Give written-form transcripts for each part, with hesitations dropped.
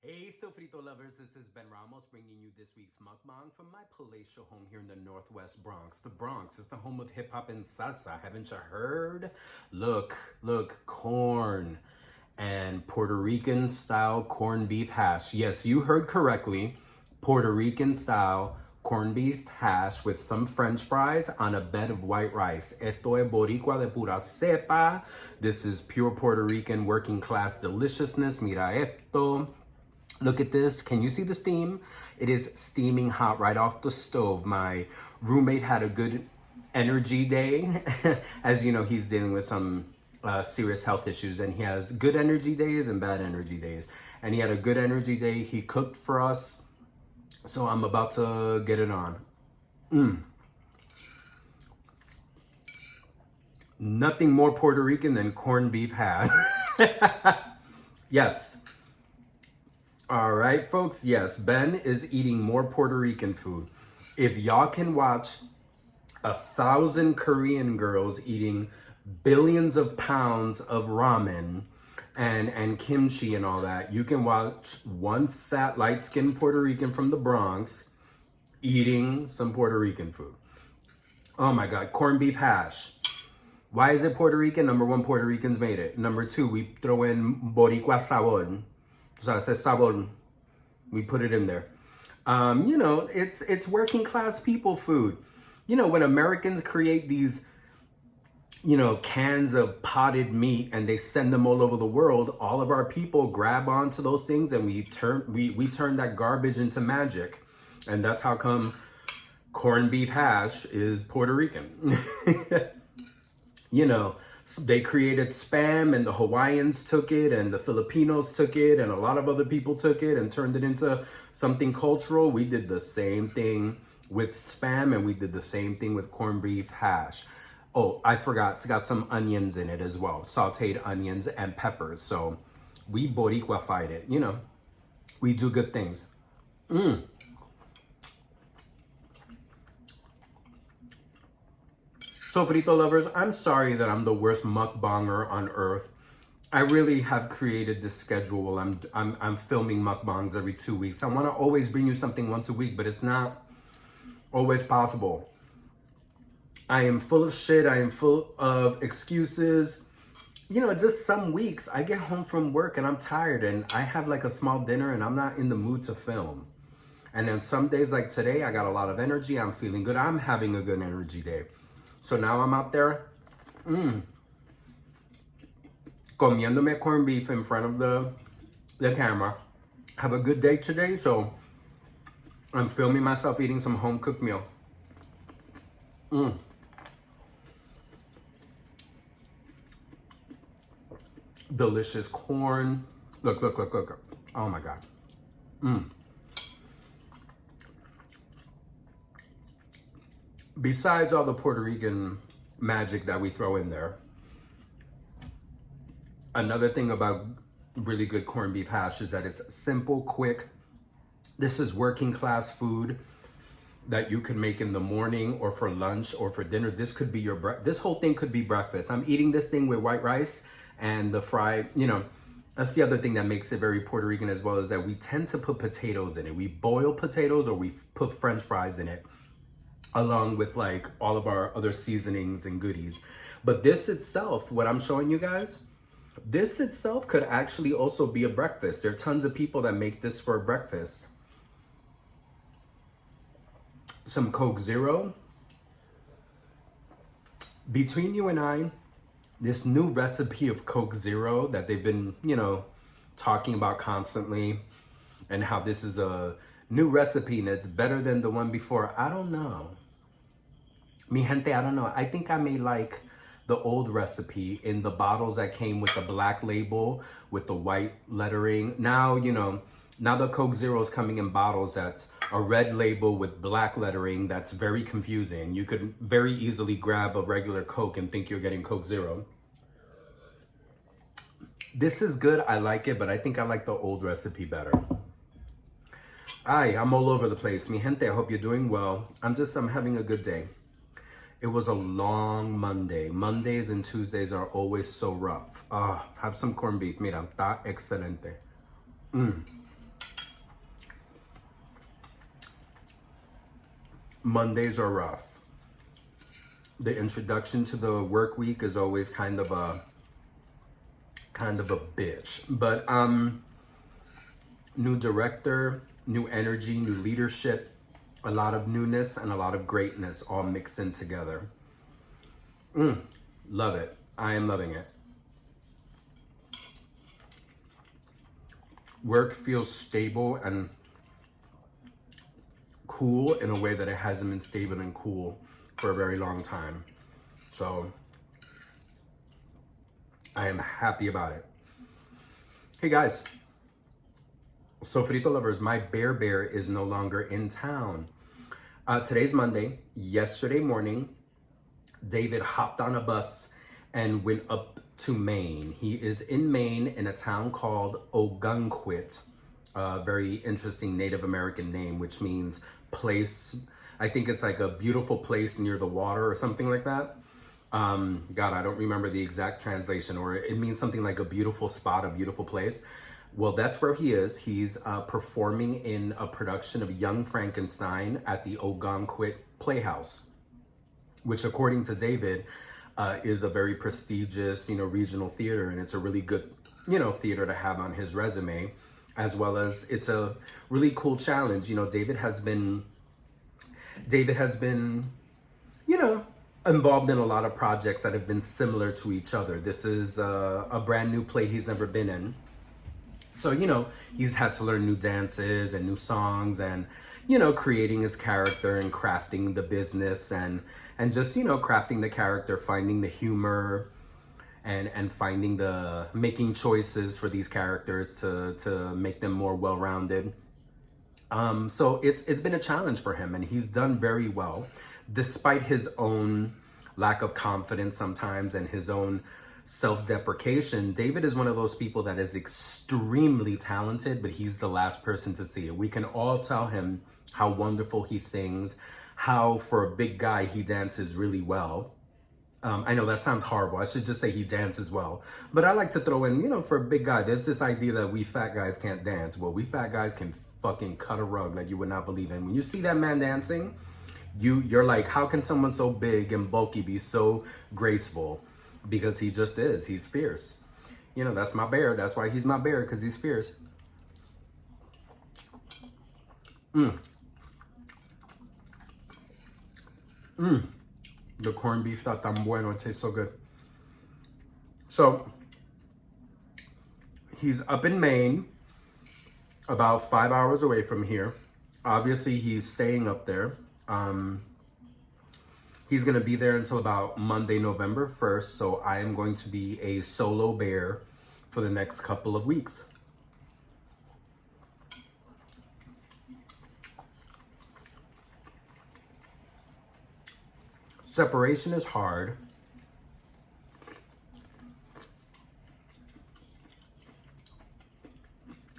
Hey, Sofrito lovers, this is Ben Ramos bringing you this week's mukbang from my palatial home here in the Northwest Bronx. The Bronx is the home of hip hop and salsa, haven't you heard? Look, corn and Puerto Rican style corned beef hash. Yes, you heard correctly. Puerto Rican style corned beef hash with some French fries on a bed of white rice. Esto es boricua de pura cepa. This is pure Puerto Rican working class deliciousness. Mira esto. Look at this. Can you see the steam? It is steaming hot right off the stove. My roommate had a good energy day. As you know, he's dealing with some serious health issues, and he has good energy days and bad energy days. And he had a good energy day. He cooked for us. So I'm about to get it on. Nothing more Puerto Rican than corned beef hash. Yes. All right, folks. Yes, Ben is eating more Puerto Rican food. If y'all can watch 1,000 Korean girls eating billions of pounds of ramen and kimchi and all that, you can watch one fat, light-skinned Puerto Rican from the Bronx eating some Puerto Rican food. Oh my God, corned beef hash. Why is it Puerto Rican? Number one, Puerto Ricans made it. Number two, we throw in Boricua sabor. So I said sabor. We put it in there. It's working class people food. You know, when Americans create these, cans of potted meat and they send them all over the world, all of our people grab onto those things and we turn that garbage into magic. And that's how come corned beef hash is Puerto Rican. They created Spam and the Hawaiians took it and the Filipinos took it and a lot of other people took it and turned it into something cultural. We did the same thing with Spam and we did the same thing with corned beef hash. Oh, I forgot, it's got some onions in it as well. Sauteed onions and peppers. So we Boricua-fied it, We do good things. So, frito lovers, I'm sorry that I'm the worst mukbanger on earth. I really have created this schedule. I'm filming mukbangs every 2 weeks. I want to always bring you something once a week, but it's not always possible. I am full of shit. I am full of excuses. Just some weeks I get home from work and I'm tired and I have like a small dinner and I'm not in the mood to film. And then some days like today, I got a lot of energy. I'm feeling good. I'm having a good energy day. So now I'm out there, comiéndome corned beef in front of the camera. Have a good day today, so I'm filming myself eating some home-cooked meal. Delicious corn. Look. Oh my God. Besides all the Puerto Rican magic that we throw in there, another thing about really good corned beef hash is that it's simple, quick. This is working class food that you can make in the morning or for lunch or for dinner. This could be this whole thing could be breakfast. I'm eating this thing with white rice and the fried, that's the other thing that makes it very Puerto Rican as well, is that we tend to put potatoes in it. We boil potatoes or we put French fries in it, along with like all of our other seasonings and goodies. But this itself, what I'm showing you guys, this itself could actually also be a breakfast. There are tons of people that make this for breakfast. Some Coke Zero. Between you and I, this new recipe of Coke Zero that they've been, talking about constantly, and how this is a new recipe and it's better than the one before. I don't know. Mi gente, I don't know. I think I may like the old recipe in the bottles that came with the black label with the white lettering. Now, now the Coke Zero is coming in bottles that's a red label with black lettering. That's very confusing. You could very easily grab a regular Coke and think you're getting Coke Zero. This is good. I like it, but I think I like the old recipe better. I'm all over the place. Mi gente, I hope you're doing well. I'm having a good day. It was a long Monday. Mondays and Tuesdays are always so rough. Have some corned beef. Mira, está excelente. Mondays are rough. The introduction to the work week is always kind of a bitch. But new director, new energy, new leadership, a lot of newness and a lot of greatness all mixed in together. Love it. I am loving it. Work feels stable and cool in a way that it hasn't been stable and cool for a very long time. So I am happy about it. Hey guys, Sofrito lovers, my bear is no longer in town. Today's Monday. Yesterday morning, David hopped on a bus and went up to Maine. He is in Maine in a town called Ogunquit, a very interesting Native American name, which means place. I think it's like a beautiful place near the water or something like that. God, I don't remember the exact translation, or it means something like a beautiful spot, a beautiful place. Well, that's where he is. He's performing in a production of Young Frankenstein at the Ogunquit Playhouse, which according to David, is a very prestigious, regional theater, and it's a really good, theater to have on his resume, as well as it's a really cool challenge. David has been, involved in a lot of projects that have been similar to each other. This is a brand new play he's never been in. So, he's had to learn new dances and new songs and, creating his character and crafting the business and just, crafting the character, finding the humor and finding making choices for these characters to make them more well-rounded. So it's been a challenge for him, and he's done very well, despite his own lack of confidence sometimes and his own self-deprecation. David is one of those people that is extremely talented, but he's the last person to see it. We can all tell him how wonderful he sings, how for a big guy he dances really well. I know that sounds horrible. I should just say he dances well. But I like to throw in, for a big guy, there's this idea that we fat guys can't dance. Well, we fat guys can fucking cut a rug like you would not believe in. When you see that man dancing, you're like, how can someone so big and bulky be so graceful? Because he just is. He's fierce. That's my bear. That's why he's my bear, because he's fierce. The corned beef está tan bueno. It tastes so good. So, he's up in Maine, about 5 hours away from here. Obviously, he's staying up there. He's going to be there until about Monday, November 1st. So I am going to be a solo bear for the next couple of weeks. Separation is hard.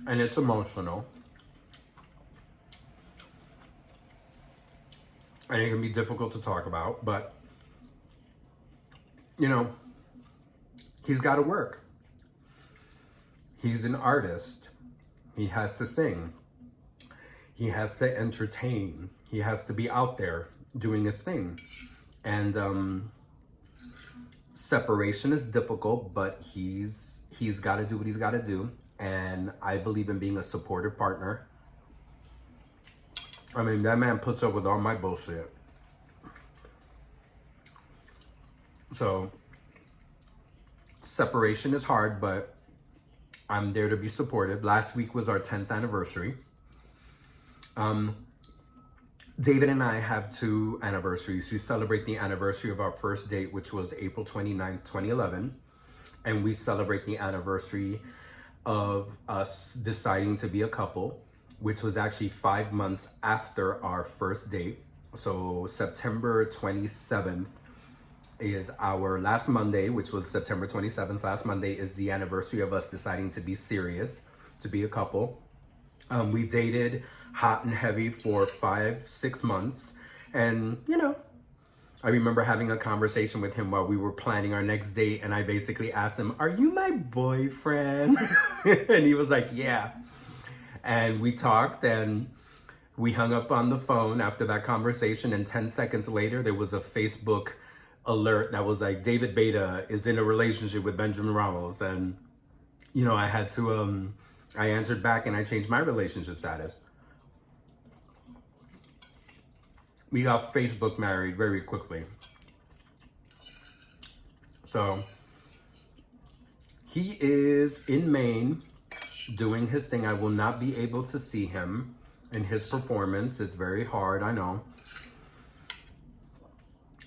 And it's emotional. And it can be difficult to talk about, but, he's got to work. He's an artist. He has to sing. He has to entertain. He has to be out there doing his thing. And separation is difficult, but he's got to do what he's got to do. And I believe in being a supportive partner. I mean, that man puts up with all my bullshit. So, separation is hard, but I'm there to be supportive. Last week was our 10th anniversary. David and I have 2 anniversaries. We celebrate the anniversary of our first date, which was April 29th, 2011. And we celebrate the anniversary of us deciding to be a couple, which was actually 5 months after our first date. So September 27th is our last Monday, which was September 27th. Last Monday is the anniversary of us deciding to be serious, to be a couple. We dated hot and heavy for 5-6 months. And, I remember having a conversation with him while we were planning our next date. And I basically asked him, "Are you my boyfriend?" And he was like, "Yeah." And we talked, and We hung up on the phone after that conversation, and 10 seconds later, there was a Facebook alert that was like, David Beta is in a relationship with Benjamin Ramos. And, you know, I had to, I answered back and I changed my relationship status. We got Facebook married very quickly. So he is in Maine doing his thing. I will not be able to see him in his performance. It's very hard, I know.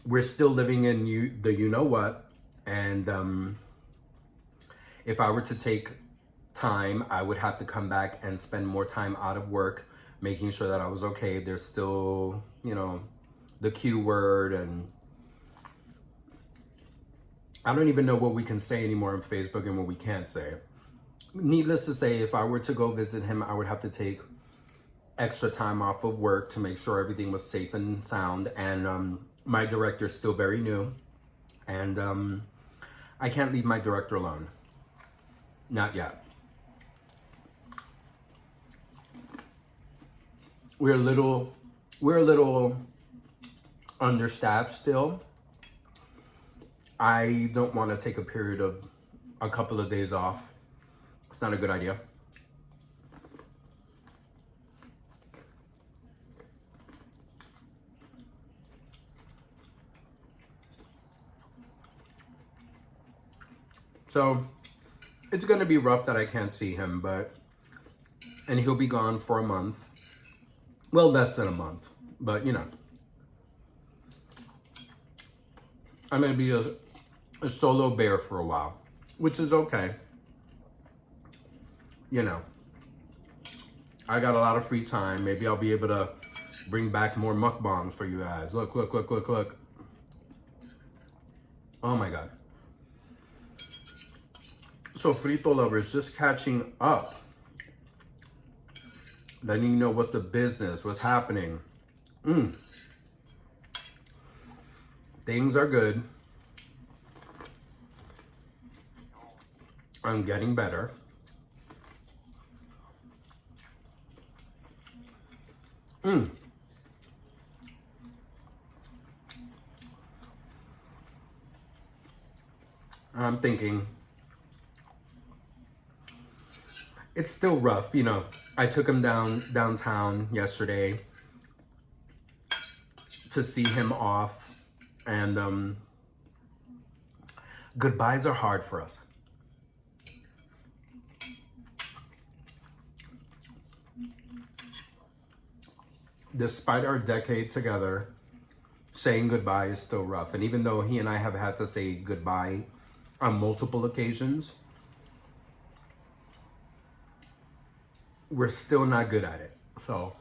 We're still living in the you-know-what. And if I were to take time, I would have to come back and spend more time out of work, making sure that I was okay. There's still, you know, the Q word, and I don't even know what we can say anymore on Facebook and what we can't say. Needless to say, if I were to go visit him, I would have to take extra time off of work to make sure everything was safe and sound. And my director's still very new, and I can't leave my director alone. Not yet. We're a little understaffed still. I don't want to take a period of a couple of days off. It's not a good idea. So it's going to be rough that I can't see him, and he'll be gone for a month. Well, less than a month, but you know. I'm going to be a solo bear for a while, which is okay. You know, I got a lot of free time. Maybe I'll be able to bring back more mukbangs for you guys. Look, look, look, look, look. Oh my God. So Frito lovers, just catching up. Letting you know what's the business, what's happening. Things are good. I'm getting better. I'm thinking it's still rough, you know. I took him downtown yesterday to see him off, and goodbyes are hard for us. Despite our decade together, saying goodbye is still rough. And even though he and I have had to say goodbye on multiple occasions, we're still not good at it. So,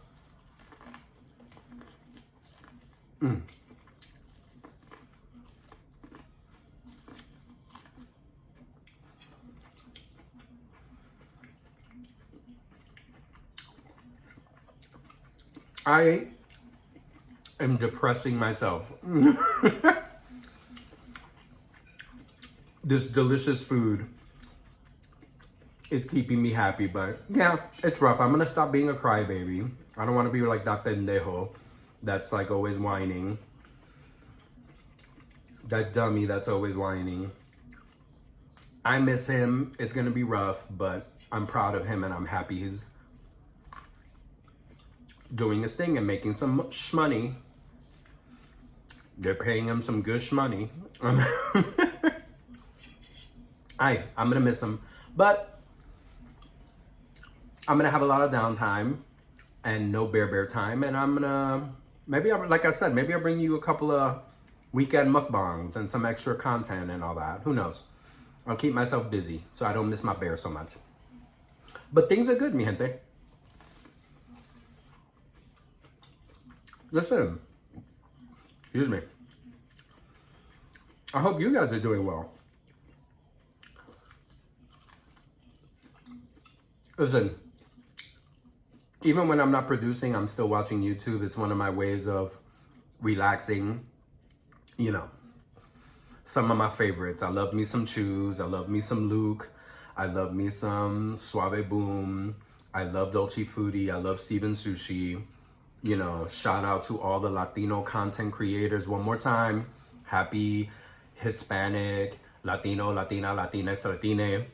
I am depressing myself. This delicious food is keeping me happy, but yeah, it's rough. I'm gonna stop being a crybaby. I don't want to be like that pendejo that's like always whining. That dummy that's always whining. I miss him. It's gonna be rough, but I'm proud of him and I'm happy he's doing his thing and making some shmoney. They're paying him some good shmoney. I'm gonna miss him, but I'm gonna have a lot of downtime and no bear time, and I'm gonna like I said, maybe I'll bring you a couple of weekend mukbangs and some extra content and all that. Who knows? I'll keep myself busy so I don't miss my bear so much. But things are good, mi gente. Listen, excuse me. I hope you guys are doing well. Listen, even when I'm not producing, I'm still watching YouTube. It's one of my ways of relaxing, you know. Some of my favorites. I love me some Chews. I love me some Luke. I love me some Suave Boom. I love Dolce Foodie. I love Steven Sushi. You know, shout out to all the Latino content creators one more time. Happy Hispanic, Latino, Latina, Latinx, Latine,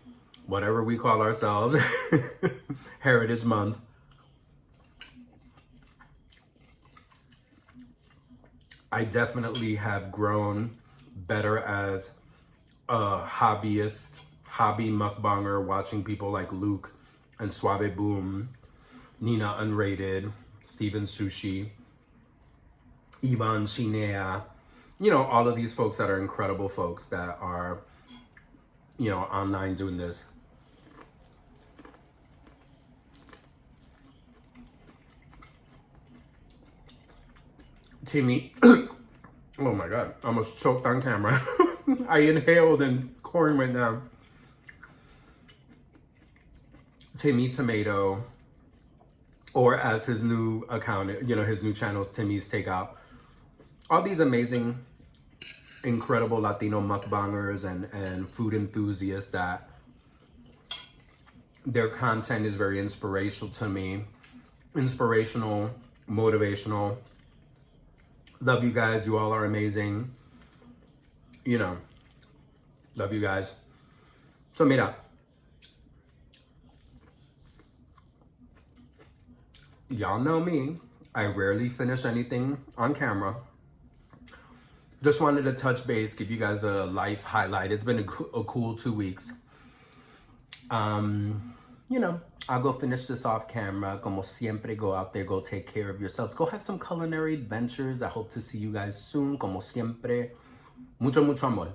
whatever we call ourselves, Heritage Month. I definitely have grown better as a hobby mukbanger, watching people like Luke and Suave Boom, Nina Unrated, Steven Sushi, Ivan Chinea, you know, all of these folks that are incredible folks that are, you know, online doing this. Timmy, oh my God, I almost choked on camera. I inhaled and corn went down. Timmy Tomato, or as his new account, you know, his new channel's Timmy's Takeout. All these amazing, incredible Latino mukbangers and food enthusiasts that their content is very inspirational to me. Inspirational, motivational. Love you guys. You all are amazing. You know, love you guys. So mira, y'all know me. I rarely finish anything on camera. Just wanted to touch base, give you guys a life highlight. It's been a cool 2 weeks. You know, I'll go finish this off camera. Como siempre, go out there, go take care of yourselves. Go have some culinary adventures. I hope to see you guys soon. Como siempre, mucho, mucho amor.